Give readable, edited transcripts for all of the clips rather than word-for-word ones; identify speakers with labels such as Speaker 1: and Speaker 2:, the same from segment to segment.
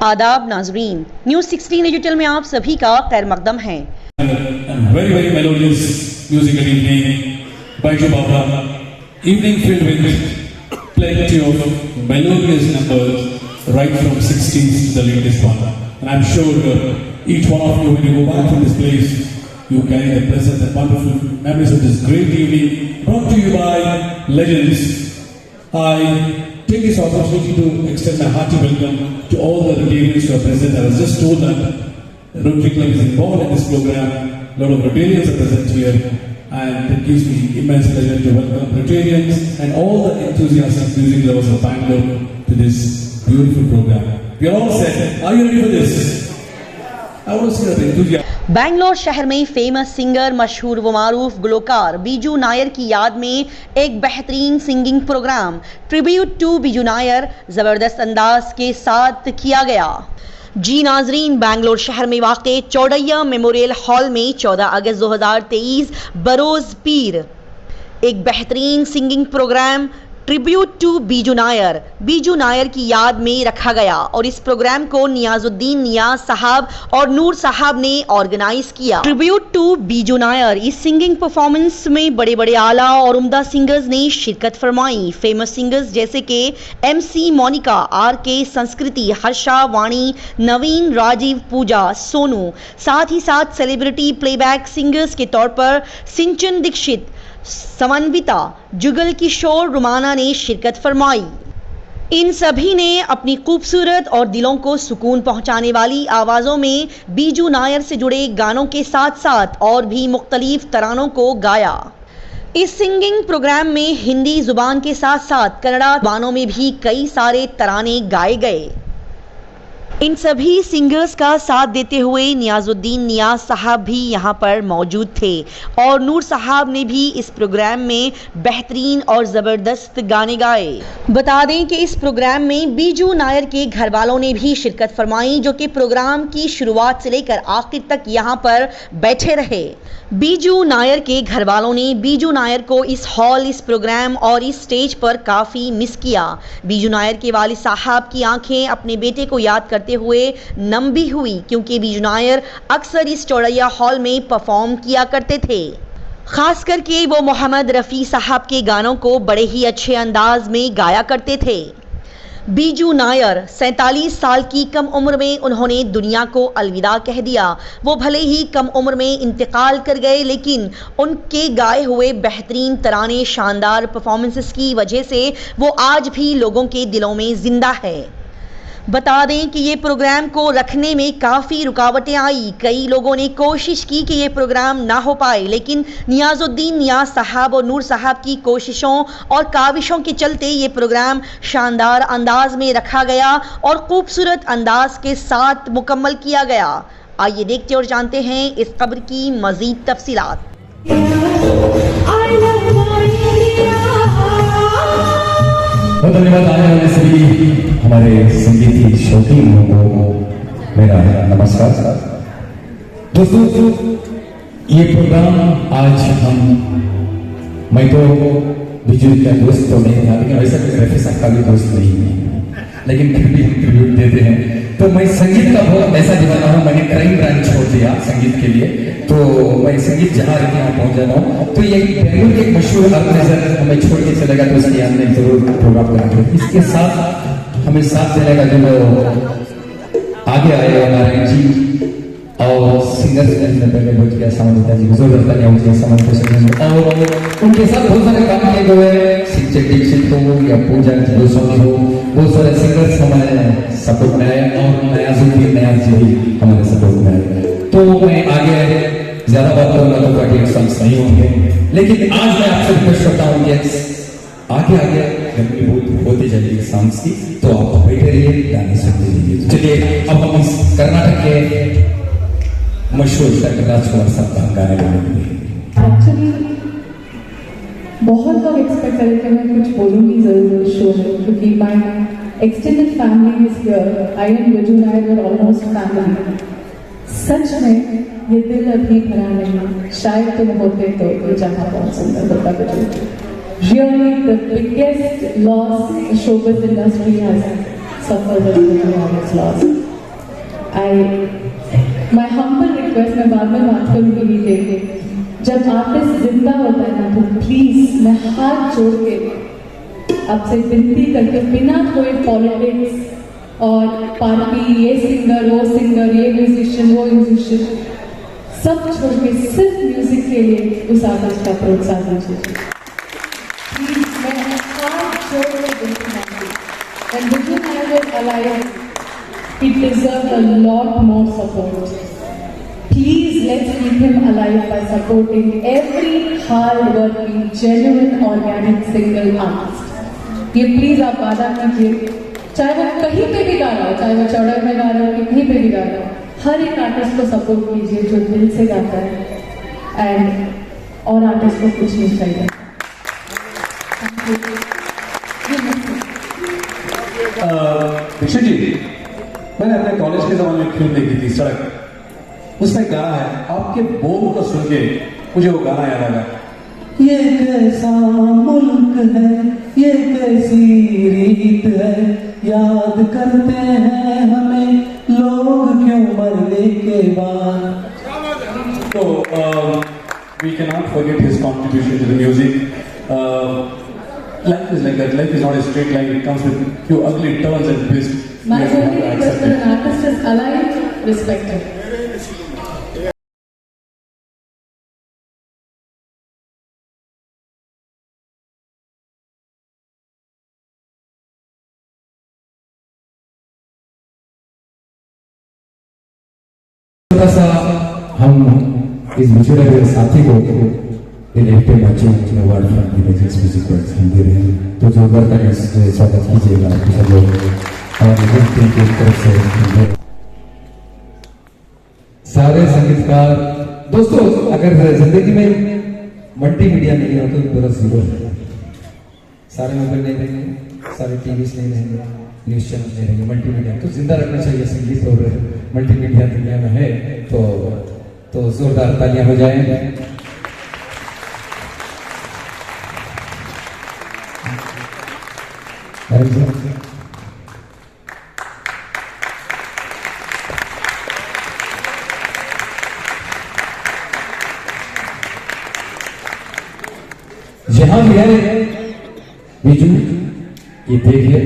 Speaker 1: आदाब नाजरीन, news 16 digital में आप सभी का खैर मकदम है।
Speaker 2: Very melodious musical evening by Baba. Evening filled with plenty of melodious numbers right from 60s to the latest one. And I'm sure each one of you, when you go back to this place, you carry the present and wonderful memories of this great evening brought to you by legends. I take this opportunity to extend my hearty welcome to all the Rotarians who are present. I was just told that Rotary Club is involved in this program. A lot of Rotarians are present here, and it gives me immense pleasure to welcome Rotarians and all the enthusiastic music lovers of Bangalore to this beautiful program. We are all set. Are you ready for this? I want to see that enthusiasm.
Speaker 1: Bangalore शहर में famous singer, मशहूर व मारूफ गुलकार बीजू नायर की याद में एक बेहतरीन singing program tribute to Biju Nair जबरदस्त अंदाज के साथ किया गया। जी नाजरीन, बैंगलोर शहर में वाक़े चौड़ैया मेमोरियल हॉल में 14 अगस्त 2023 बरोज़ पीर एक बेहतरीन singing program tribute to Biju Nair की याद में रखा गया और इस प्रोग्राम को नियाजुद्दीन नियाज साहब और नूर साहब ने ऑर्गेनाइज किया। ट्रिब्यूट टू बीजू नायर इस सिंगिंग परफॉर्मेंस में बड़े बड़े आला और उम्दा सिंगर्स ने शिरकत फरमाई। फेमस सिंगर्स जैसे कि MC मोनिका, RK संस्कृति, हर्षा, वाणी, नवीन, राजीव, पूजा, सोनू, साथ ही साथ सेलिब्रिटी प्लेबैक सिंगर्स के तौर पर सिंचन दीक्षित, समन्विता, जुगल किशोर, रुमाना ने शिरकत फरमाई। इन सभी ने अपनी खूबसूरत और दिलों को सुकून पहुंचाने वाली आवाज़ों में बीजू नायर से जुड़े गानों के साथ साथ और भी मुख्तलिफ तरानों को गाया। इस सिंगिंग प्रोग्राम में हिंदी जुबान के साथ साथ कन्नड़ा जुबानों में भी कई सारे तराने गाए गए। इन सभी सिंगर्स का साथ देते हुए नियाजुद्दीन नियाज साहब भी यहाँ पर मौजूद थे और नूर साहब ने भी इस प्रोग्राम में बेहतरीन और ज़बरदस्त गाने गाए। बता दें कि इस प्रोग्राम में बीजू नायर के घर वालों ने भी शिरकत फरमाई, जो कि प्रोग्राम की शुरुआत से लेकर आखिर तक यहाँ पर बैठे रहे। बीजू नायर के घर वालों ने बीजू नायर को इस हॉल, इस प्रोग्राम और इस स्टेज पर काफ़ी मिस किया। बीजू नायर के वालिद साहब की आंखें अपने बेटे को याद करते हुए नम भी हुई, क्योंकि बीजू नायर अक्सर इस चौड़ैया हॉल में परफॉर्म किया करते थे। खास करके वो मोहम्मद रफ़ी साहब के गानों को बड़े ही अच्छे अंदाज में गाया करते थे। बीजू नायर 47 साल की कम उम्र में उन्होंने दुनिया को अलविदा कह दिया। वो भले ही कम उम्र में इंतकाल कर गए, लेकिन उनके गाए हुए बेहतरीन तराने, शानदार परफॉर्मेंसेस की वजह से वो आज भी लोगों के दिलों में जिंदा है। बता दें कि ये प्रोग्राम को रखने में काफ़ी रुकावटें आई। कई लोगों ने कोशिश की कि ये प्रोग्राम ना हो पाए, लेकिन नियाजुद्दीन नियाज साहब और नूर साहब की कोशिशों और काविशों के चलते ये प्रोग्राम शानदार अंदाज में रखा गया और खूबसूरत अंदाज के साथ मुकम्मल किया गया। आइए देखते और जानते हैं इस खबर की मज़ीद तफसीलात।
Speaker 3: बहुत धन्यवाद आने वाले सभी हमारे संगीत शौकीन लोगों को मेरा नमस्कार। दोस्तों, ये प्रोग्राम आज मैं तो बीजू का दोस्त तो नहीं था, लेकिन वैसा रफी साहब का भी दोस्त नहीं है, लेकिन फिर भी हम ट्रिब्यूट देते हैं। तो मैं संगीत का बहुत ऐसा दीवाना हूँ, मैंने क्राइम ब्रांच छोड़ दिया संगीत के लिए, तो मैं संगीत जहाँ रहती वहाँ पहुँच जाता हूँ। तो ये बेंगलुरु के एक मशहूर ऑर्गेनाइजर हमें छोड़ के चलेगा, तो उसकी हमने जरूर प्रोग्राम कराएंगे। इसके साथ हमें साथ देने का जो आगे आए नारायण जी और सिंगर पहले बोल गया सामंता जी, जोरदार और उनके साथ बहुत सारे काम किए गए, सिंचन दीक्षित हो या पूजा गोस्वामी हो, बहुत सारे सिंगर्स हमारे सपोर्ट में आए और नियाजुद्दीन नियाज जी भी हमारे सपोर्ट में आए। तो मैं आगे ज्यादा बात करूंगा तो 48 सॉन्ग्स नहीं होंगे, लेकिन आज मैं आपसे रिक्वेस्ट करता हूँ कि आगे आगे गंदी बहुत होती जाएगी सॉन्ग्स की, तो आप बैठे रहिए, गाने सुनते रहिए। चलिए अब हम इस कर्नाटक के मशहूर राजकुमार साहब का गाने गाएंगे।
Speaker 4: एक्चुअली बहुत लोग एक्सपेक्ट कर रहे थे मैं कुछ बोलूँगी जरूर शो में, क्योंकि my extended family is here, I and Biju Nair were almost family. सच में ये दिल अभी भरा नहीं, शायद तुम होते तो ये जहाँ बहुत सुंदर होता Biju. Really, the biggest loss the showbiz industry has suffered is Biju Nair's loss. My humble request, मैं बाद में बात करूँगी नीचे, जब आर्टिस्ट जिंदा होता है ना तो प्लीज मैं हाथ जोड़ के आपसे विनती करके, बिना कोई पॉलिटिक्स और पार्टी, ये सिंगर वो सिंगर, ये म्यूजिशियन वो म्यूजिशियन, सब छोड़ के सिर्फ म्यूजिक के लिए उस आर्टिस्ट का प्रोत्साहन दीजिए प्लीज। मैं हाथ जोड़ के विनती करती हूँ, and Viju Nair was alive, he deserved a lot more support. Please let's keep him alive by supporting every hard-working, genuine, organic single artist. ये प्लीज आप वादा कीजिए, चाहे वो कहीं पे भी गा रहा हो, चाहे वो चौड़े में गा रहा हो कि कहीं पे भी गा रहा हो, हर एक आर्टिस्ट को सपोर्ट कीजिए जो दिल से गाता है, एंड और आर्टिस्ट को कुछ नहीं चाहिए।
Speaker 3: दीक्षित जी, मैंने अपने कॉलेज के जमाने में फिल्म देखी थी सड़क, उसमें गाना है, आपके बोल को सुन के मुझे वो गाना याद आ गया, ये कैसा मुल्क है, ये कैसी रीत है, याद करते हैं हमें लोग क्यों मरने के बाद। तो we cannot forget his contribution to the music. Life is like that. Life is not a straight line. It comes with few ugly turns and twists.
Speaker 4: My
Speaker 3: You have to
Speaker 4: only request
Speaker 3: accept
Speaker 4: for
Speaker 3: it.
Speaker 4: an artist is alive, respected.
Speaker 3: थोड़ा सा हम इस बिछड़े हुए साथी को elected achievement award from the magics music world हम दे रहे हैं, तो जोरदार ताली से स्वागत कीजिएगा सब लोग और टीम की तरफ से। सारे संगीतकार दोस्तों, अगर जिंदगी में मल्टीमीडिया नहीं हो तो पूरा जीरो है। सारे मोबाइल नहीं रहेंगे, सारे टीवी नहीं रहेंगे, न्यूज चैनल नहीं रहेंगे, मल्टीमीडिया तो जिंदा रखना चाहिए संगीत और मल्टीमीडिया दुनिया में है, तो जोरदार तालियां हो जाएं। जहां भी है बिजू, ये देखिए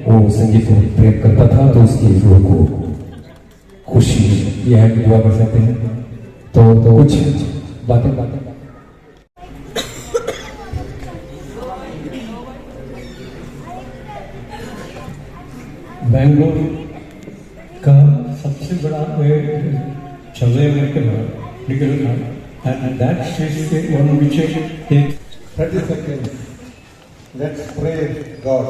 Speaker 3: वो संगीत को प्रेम करता था, तो उसकी रूह को खुशी ये है कि दुआ कर सकते हैं। तो कुछ बातें
Speaker 5: बैंगलोर का सबसे बड़ा चौदह निकल था, and that stage one which
Speaker 6: 30 seconds. Let's pray God.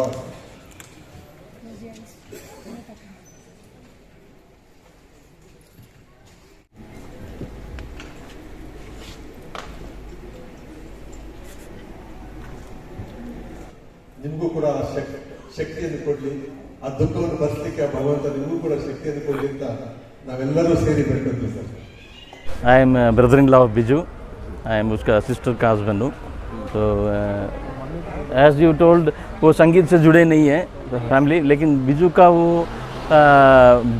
Speaker 6: ನಿಮಗೂ ಕೂಡ ಶಕ್ತಿಯನ್ನು ಕೊಡಲಿ, ಆ ದುಃಖವನ್ನು ಭರಿಸಲಿಕ್ಕೆ ಆ ಭಗವಂತ ನಿಮಗೂ ಕೂಡ ಶಕ್ತಿಯನ್ನು ಕೊಡಲಿ ಅಂತ ನಾವೆಲ್ಲರೂ ಸೇರಿ ಬೇಡ್ಕೊತೀವಿ sir.
Speaker 7: I am brother-in-law of Biju. I am उसका sister का husband हूँ. तो as you told, वो संगीत से जुड़े नहीं है फैमिली, लेकिन बिजू का वो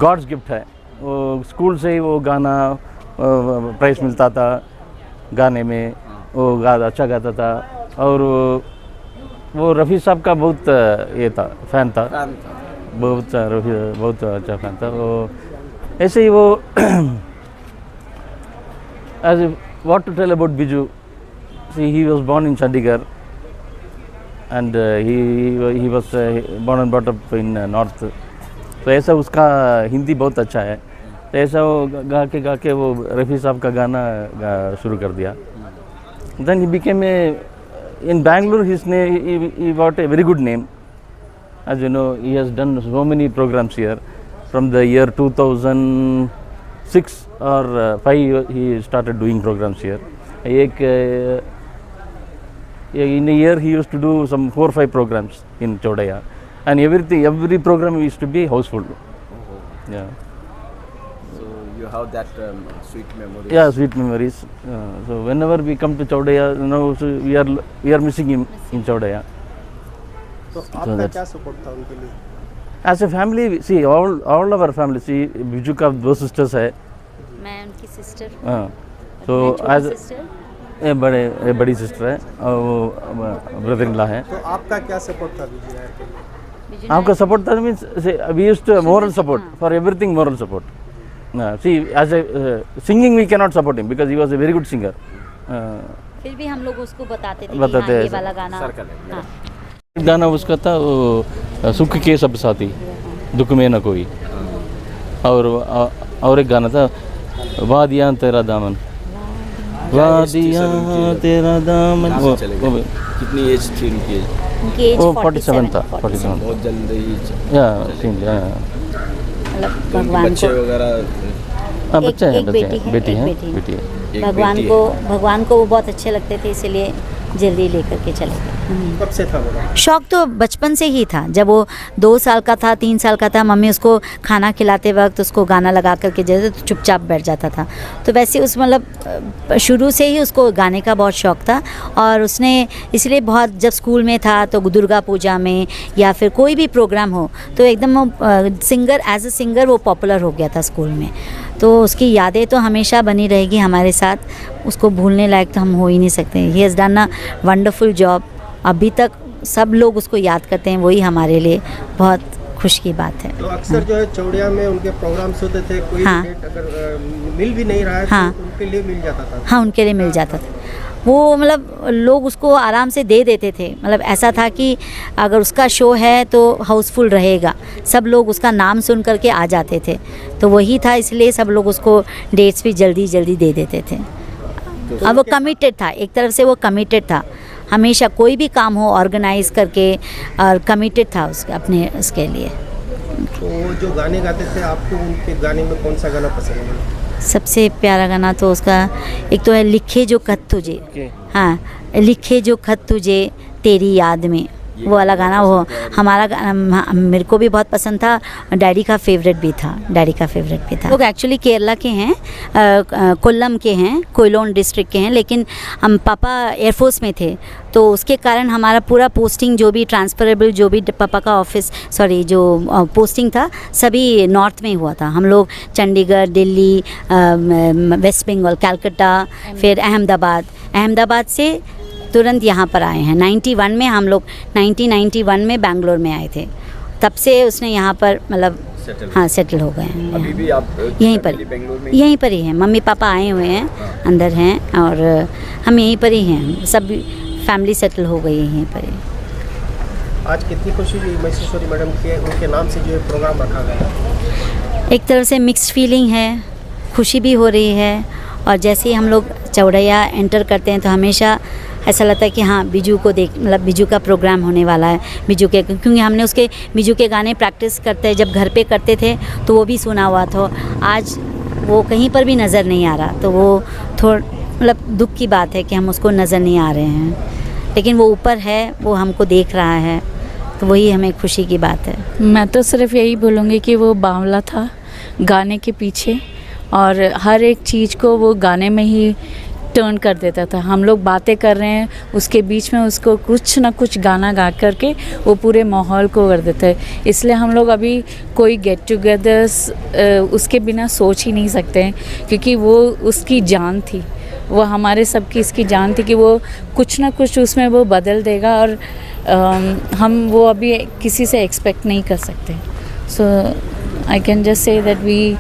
Speaker 7: गॉड्स गिफ्ट है। वो स्कूल से ही वो गाना प्राइज मिलता था गाने में, वो अच्छा गाता था, और वो रफ़ी साहब का बहुत ये था, फैन था, बहुत रफ़ी बहुत अच्छा फैन था वो। ऐसे ही वो as what to tell about Biju, see he was born in Chandigarh, and he was born and brought up in north, तो ऐसा उसका हिंदी बहुत अच्छा है, तो ऐसा वो गा के वो रफ़ी साहब का गाना शुरू कर दिया। then he became in Bangalore, he got a very good name. As you know, he has done so many programs here. From the year 2006 or 5, he started doing programs here. In a year, he used to do some 4 or 5 programs in Chodaya, and every program used to be houseful. Yeah.
Speaker 8: So you have that sweet memories.
Speaker 7: Yeah, sweet memories. So whenever we come to Chodaya, so we are missing him in Chodaya.
Speaker 8: तो आपका क्या support था उनके लिए?
Speaker 7: As a family see all our family see Biju का 2 sisters है,
Speaker 9: मैं उनकी सिस्टर,
Speaker 7: हाँ, तो एज ए बड़ी सिस्टर है और वो ब्रदर इन लॉ है।
Speaker 8: तो आपका क्या सपोर्ट था बिजू नायर के लिए?
Speaker 7: आपका सपोर्ट था means we used to moral support for everything, moral support. See as a singing we can not support him because he was a very good singer.
Speaker 9: फिर भी हम लोग उसको बताते थे
Speaker 7: बताते
Speaker 9: कि हाँ,
Speaker 7: हैं
Speaker 9: ये वाला गाना, हाँ।
Speaker 7: एक गाना उसका था वो सुख के सब साथी दुख में न कोई, और एक गाना था वादियाँ तेरा दामन, वादियाँ तेरा दामन। वो
Speaker 8: कितनी एज थी उनकी?
Speaker 9: उनकी एज
Speaker 7: वो 47 था, 47।
Speaker 8: बहुत जल्दी
Speaker 9: मतलब भगवान
Speaker 8: बच्चे
Speaker 9: को,
Speaker 7: वगैरह बच्चे हैं, बेटी है।
Speaker 9: भगवान को वो बहुत अच्छे लगते थे, इसलिए जल्दी लेकर के चले गए।
Speaker 8: कब से था वो?
Speaker 9: शौक तो बचपन से ही था। जब वो 2 साल का था, 3 साल का था, मम्मी उसको खाना खिलाते वक्त उसको गाना लगा करके जैसे तो चुपचाप बैठ जाता था। तो वैसे उस मतलब शुरू से ही उसको गाने का बहुत शौक था, और उसने इसलिए बहुत, जब स्कूल में था तो दुर्गा पूजा में या फिर कोई भी प्रोग्राम हो तो एकदम वो सिंगर, एज अ सिंगर वो पॉपुलर हो गया था स्कूल में। तो उसकी यादें तो हमेशा बनी रहेगी हमारे साथ, उसको भूलने लायक तो हम हो ही नहीं सकते। He has done a wonderful job. अभी तक सब लोग उसको याद करते हैं, वही हमारे लिए बहुत खुश की बात है।
Speaker 10: तो अक्सर जो है चौड़िया में उनके प्रोग्राम्स होते थे, कोई
Speaker 9: हाँ।
Speaker 10: डेट अगर मिल भी नहीं रहा है
Speaker 9: हाँ।
Speaker 10: तो उनके लिए मिल जाता था।
Speaker 9: हाँ, उनके लिए मिल जाता था। वो मतलब लोग उसको आराम से दे देते थे। मतलब ऐसा था कि अगर उसका शो है तो हाउसफुल रहेगा, सब लोग उसका नाम सुन करके आ जाते थे। तो वही था, इसलिए सब लोग उसको डेट्स भी जल्दी जल्दी दे देते थे। अब वो कमिटेड था, एक तरफ से वो कमिटेड था, हमेशा कोई भी काम हो ऑर्गेनाइज करके, और कमिटेड था उसके अपने उसके लिए।
Speaker 10: तो वो जो गाने गाते थे, आपको उनके गाने में कौन सा गाना पसंद है?
Speaker 9: सबसे प्यारा गाना तो उसका एक तो है लिखे जो खत तुझे, हाँ, लिखे जो खत तुझे तेरी याद में, वो वाला गाना। वो हमारा गाना मेरे को भी बहुत पसंद था, डैडी का फेवरेट भी था, डैडी का फेवरेट भी था। लोग एक्चुअली केरला के हैं, कोल्लम के हैं, कोयलोन डिस्ट्रिक्ट के हैं, लेकिन हम पापा एयरफोर्स में थे, तो उसके कारण हमारा पूरा पोस्टिंग जो भी ट्रांसफरेबल, जो भी पापा का ऑफिस, सॉरी जो पोस्टिंग था, सभी नॉर्थ में हुआ था। हम लोग चंडीगढ़, दिल्ली, वेस्ट बंगाल, कलकत्ता, फिर अहमदाबाद से तुरंत यहाँ पर आए हैं। 91 में हम लोग 1991 में बेंगलोर में आए थे, तब से उसने यहाँ पर मतलब हाँ सेटल हो गए हैं।
Speaker 8: अभी भी आप
Speaker 9: यहीं पर ही हैं, मम्मी पापा आए हुए हैं, अंदर हैं, और हम यहीं पर ही हैं, सब फैमिली सेटल हो गई है यहीं पर ही।
Speaker 10: आज कितनी खुशी महसूस हो रही मैडम के उनके नाम से जो है प्रोग्राम रखा गया?
Speaker 9: एक तरह से मिक्स्ड फीलिंग है, खुशी भी हो रही है, और जैसे ही हम लोग चौड़ैया एंटर करते हैं तो हमेशा ऐसा लगता है कि हाँ बिजू को देख, मतलब बिजू का प्रोग्राम होने वाला है, बिजू के, क्योंकि हमने उसके बिजू के गाने प्रैक्टिस करते जब घर पे करते थे तो वो भी सुना हुआ था। आज वो कहीं पर भी नज़र नहीं आ रहा, तो वो थोड़ा मतलब दुख की बात है कि हम उसको नज़र नहीं आ रहे हैं, लेकिन वो ऊपर है, वो हमको देख रहा है, तो वही हमें खुशी की बात है।
Speaker 11: मैं तो सिर्फ यही बोलूँगी कि वो बावला था गाने के पीछे, और हर एक चीज़ को वो गाने में ही टर्न कर देता था। हम लोग बातें कर रहे हैं, उसके बीच में उसको कुछ ना कुछ गाना गा करके वो पूरे माहौल को कर देता है। इसलिए हम लोग अभी कोई गेट टुगेदर्स उसके बिना सोच ही नहीं सकते हैं, क्योंकि वो उसकी जान थी, वो हमारे सबकी इसकी जान थी कि वो कुछ ना कुछ उसमें वो बदल देगा, और हम वो अभी किसी से एक्सपेक्ट नहीं कर सकते। So I can just say that we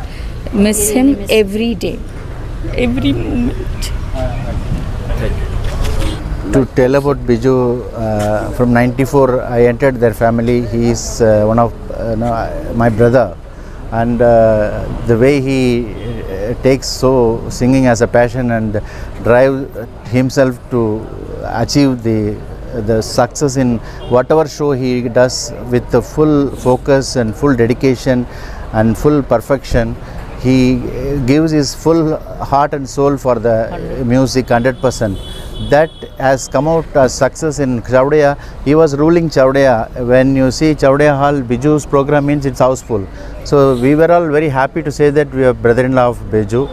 Speaker 11: miss him every day, every moment.
Speaker 12: To tell about Biju, from '94 I entered their family. He is one of my brother, and the way he takes singing as a passion and drive himself to achieve the success in whatever show he does with the full focus and full dedication and full perfection. He gives his full heart and soul for the music 100%. That has come out as success in Chowdiya. He was ruling Chowdiya. When you see Chowdiya Hall, Biju's program means it's houseful. So we were all very happy to say that we are brother-in-law of Biju.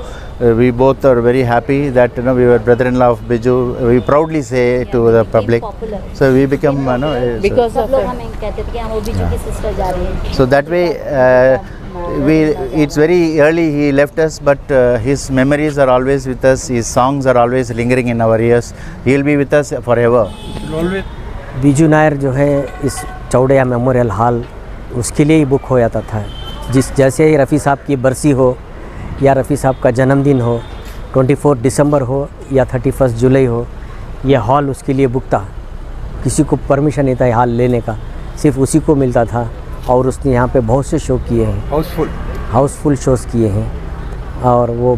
Speaker 12: we both are very happy that we were brother-in-law of Biju. We proudly say to the public. So we become
Speaker 9: because सब लोग हमें कहते थे कि हम वो बिजू की sister जा रही हैं.
Speaker 12: so that way it's very early he left us, but his memories are always with us. His songs are always lingering in our ears. He'll be with us forever.
Speaker 13: Biju Nair जो है इस चौड़िया मेमोरियल हॉल उसके लिए ही book हो जाता था. जैसे ही रफ़ी साहब की बरसी हो या रफ़ी साहब का जन्मदिन हो, 24 दिसंबर हो या 31 जुलाई हो, यह हॉल उसके लिए बुक था. किसी को परमिशन नहीं था हॉल लेने का, सिर्फ उसी को मिलता था. और उसने यहाँ पे बहुत से शो किए हैं, हाउसफुल शोज़ किए हैं. और वो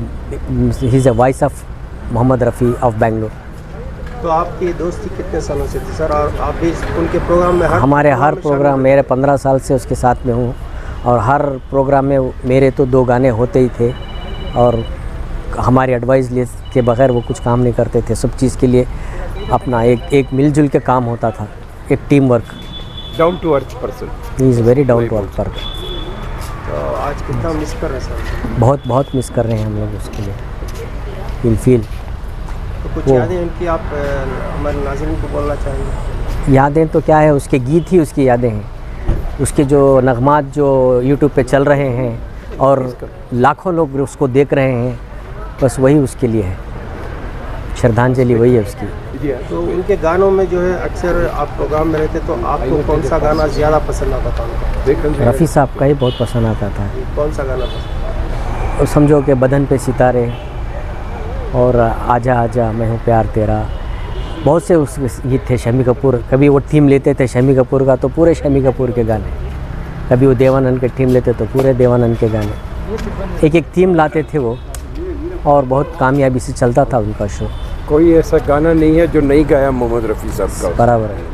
Speaker 13: he is a voice of Mohammad Rafi of Bangalore.
Speaker 10: तो आपकी दोस्ती कितने सालों से थी सर, और आप भी उनके प्रोग्राम में
Speaker 13: हमारे हर प्रोग्राम, मेरे 15 साल से उसके साथ में हूँ, और हर प्रोग्राम में मेरे तो 2 गाने होते ही थे. और हमारी एडवाइस ले के बगैर वो कुछ काम नहीं करते थे. सब चीज़ के लिए अपना एक मिलजुल के काम होता था, एक team work.
Speaker 14: Down to earth person.
Speaker 13: He is very down to earth person.
Speaker 10: तो आज कितना मिस कर रहे हैं सर?
Speaker 13: बहुत मिस कर रहे हैं हम लोग उसके लिए. Will feel.
Speaker 10: तो कुछ यादें इनकी आप हमारे नाज़रीन को बोलना चाहेंगे?
Speaker 13: यादें तो क्या है, उसके गीत ही उसकी यादें हैं. उसके जो नगमात जो यूट्यूब पे चल रहे हैं और लाखों लोग उसको देख रहे हैं, बस वही उसके लिए है. श्रद्धांजलि वही है उसकी.
Speaker 10: तो उनके गानों में जो है अक्सर आप प्रोग्राम में रहते, तो आपको कौन सा गाना ज़्यादा पसंद आता था?
Speaker 13: रफ़ी साहब का ही बहुत पसंद आता था.
Speaker 10: कौन सा गाना पसंद?
Speaker 13: और समझो कि बदन पे सितारे और आजा आजा मैं हूँ प्यार तेरा. बहुत से उस गीत थे. शम्मी कपूर, कभी वो थीम लेते थे शम्मी कपूर का तो पूरे शम्मी कपूर के गाने. कभी वो देवानंद के थीम लेते तो पूरे देवानंद के गाने. एक थीम लाते थे वो, और बहुत कामयाबी से चलता था उनका शो.
Speaker 14: कोई ऐसा गाना नहीं है जो नहीं गाया मोहम्मद रफ़ी साहब का.
Speaker 13: बराबर है.